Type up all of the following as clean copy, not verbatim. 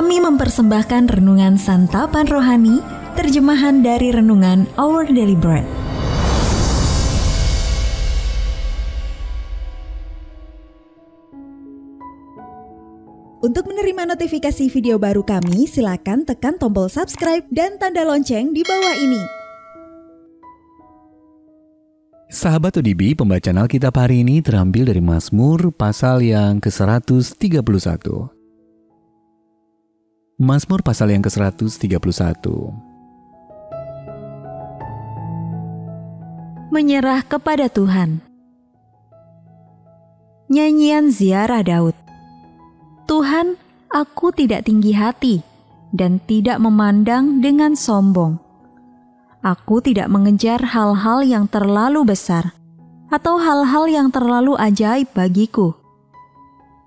Kami mempersembahkan renungan santapan rohani, terjemahan dari renungan Our Daily Bread. Untuk menerima notifikasi video baru kami, silakan tekan tombol subscribe dan tanda lonceng di bawah ini. Sahabat ODB, pembacaan Alkitab hari ini terambil dari Mazmur pasal yang ke-131. Mazmur pasal yang ke-131. Menyerah kepada Tuhan. Nyanyian ziarah Daud. Tuhan, aku tidak tinggi hati dan tidak memandang dengan sombong. Aku tidak mengejar hal-hal yang terlalu besar atau hal-hal yang terlalu ajaib bagiku.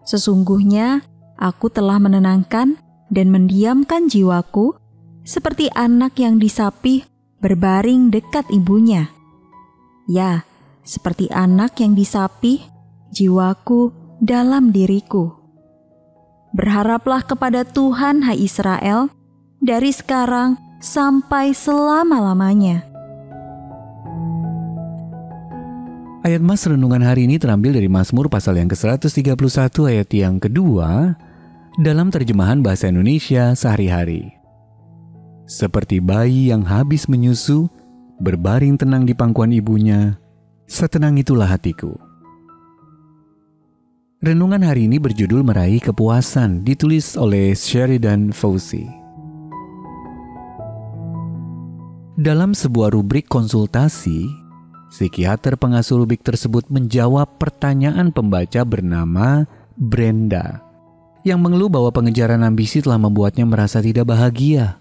Sesungguhnya aku telah menenangkan dan mendiamkan jiwaku seperti anak yang disapih berbaring dekat ibunya. Ya, seperti anak yang disapih, jiwaku dalam diriku. Berharaplah kepada Tuhan, hai Israel, dari sekarang sampai selama-lamanya. Ayat mas renungan hari ini terambil dari Mazmur pasal yang ke-131 ayat yang kedua dalam terjemahan bahasa Indonesia sehari-hari. Seperti bayi yang habis menyusu, berbaring tenang di pangkuan ibunya, setenang itulah hatiku. Renungan hari ini berjudul Meraih Kepuasan, ditulis oleh Sheridan Fauci. Dalam sebuah rubrik konsultasi, psikiater pengasuh rubrik tersebut menjawab pertanyaan pembaca bernama Brenda, yang mengeluh bahwa pengejaran ambisi telah membuatnya merasa tidak bahagia.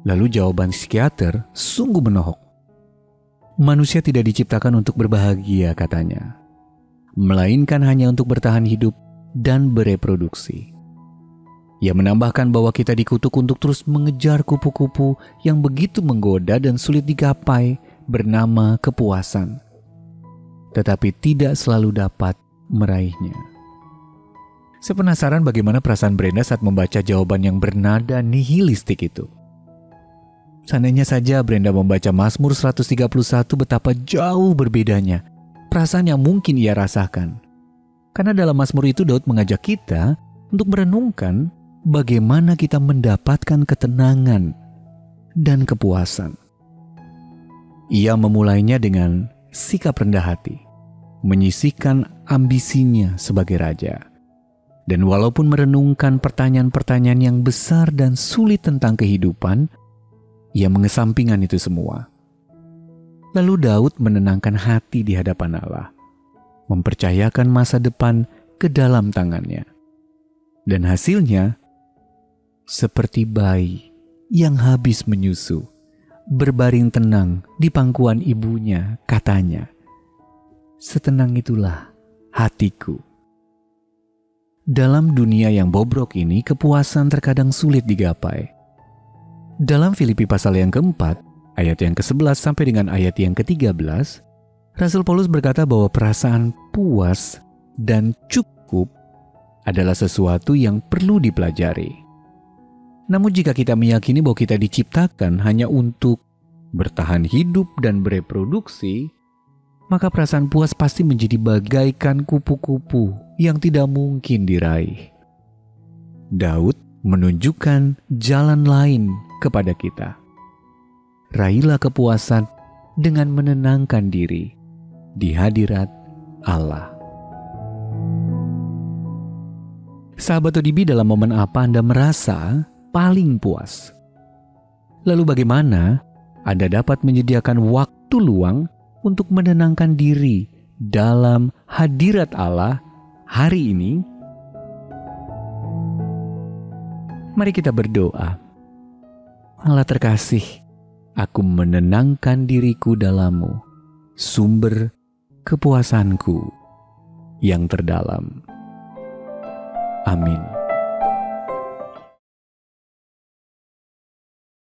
Lalu jawaban psikiater sungguh menohok. Manusia tidak diciptakan untuk berbahagia, katanya, melainkan hanya untuk bertahan hidup dan bereproduksi. Ia menambahkan bahwa kita dikutuk untuk terus mengejar kupu-kupu yang begitu menggoda dan sulit digapai bernama kepuasan, tetapi tidak selalu dapat meraihnya. Saya penasaran bagaimana perasaan Brenda saat membaca jawaban yang bernada nihilistik itu. Seandainya saja Brenda membaca Mazmur 131, betapa jauh berbedanya perasaan yang mungkin ia rasakan. Karena dalam Mazmur itu Daud mengajak kita untuk merenungkan bagaimana kita mendapatkan ketenangan dan kepuasan. Ia memulainya dengan sikap rendah hati, menyisihkan ambisinya sebagai raja. Dan walaupun merenungkan pertanyaan-pertanyaan yang besar dan sulit tentang kehidupan, ia mengesampingkan itu semua. Lalu Daud menenangkan hati di hadapan Allah, mempercayakan masa depan ke dalam tangannya. Dan hasilnya, seperti bayi yang habis menyusu, berbaring tenang di pangkuan ibunya, katanya, setenang itulah hatiku. Dalam dunia yang bobrok ini, kepuasan terkadang sulit digapai. Dalam Filipi pasal yang keempat, ayat yang ke-11 sampai dengan ayat yang ke-13, Rasul Paulus berkata bahwa perasaan puas dan cukup adalah sesuatu yang perlu dipelajari. Namun jika kita meyakini bahwa kita diciptakan hanya untuk bertahan hidup dan bereproduksi, maka perasaan puas pasti menjadi bagaikan kupu-kupu yang tidak mungkin diraih. Daud menunjukkan jalan lain kepada kita. Raihlah kepuasan dengan menenangkan diri di hadirat Allah. Sahabat ODB, dalam momen apa Anda merasa paling puas? Lalu bagaimana Anda dapat menyediakan waktu luang untuk menenangkan diri dalam hadirat Allah hari ini? Mari kita berdoa. Allah terkasih, aku menenangkan diriku dalam-Mu, sumber kepuasanku yang terdalam. Amin.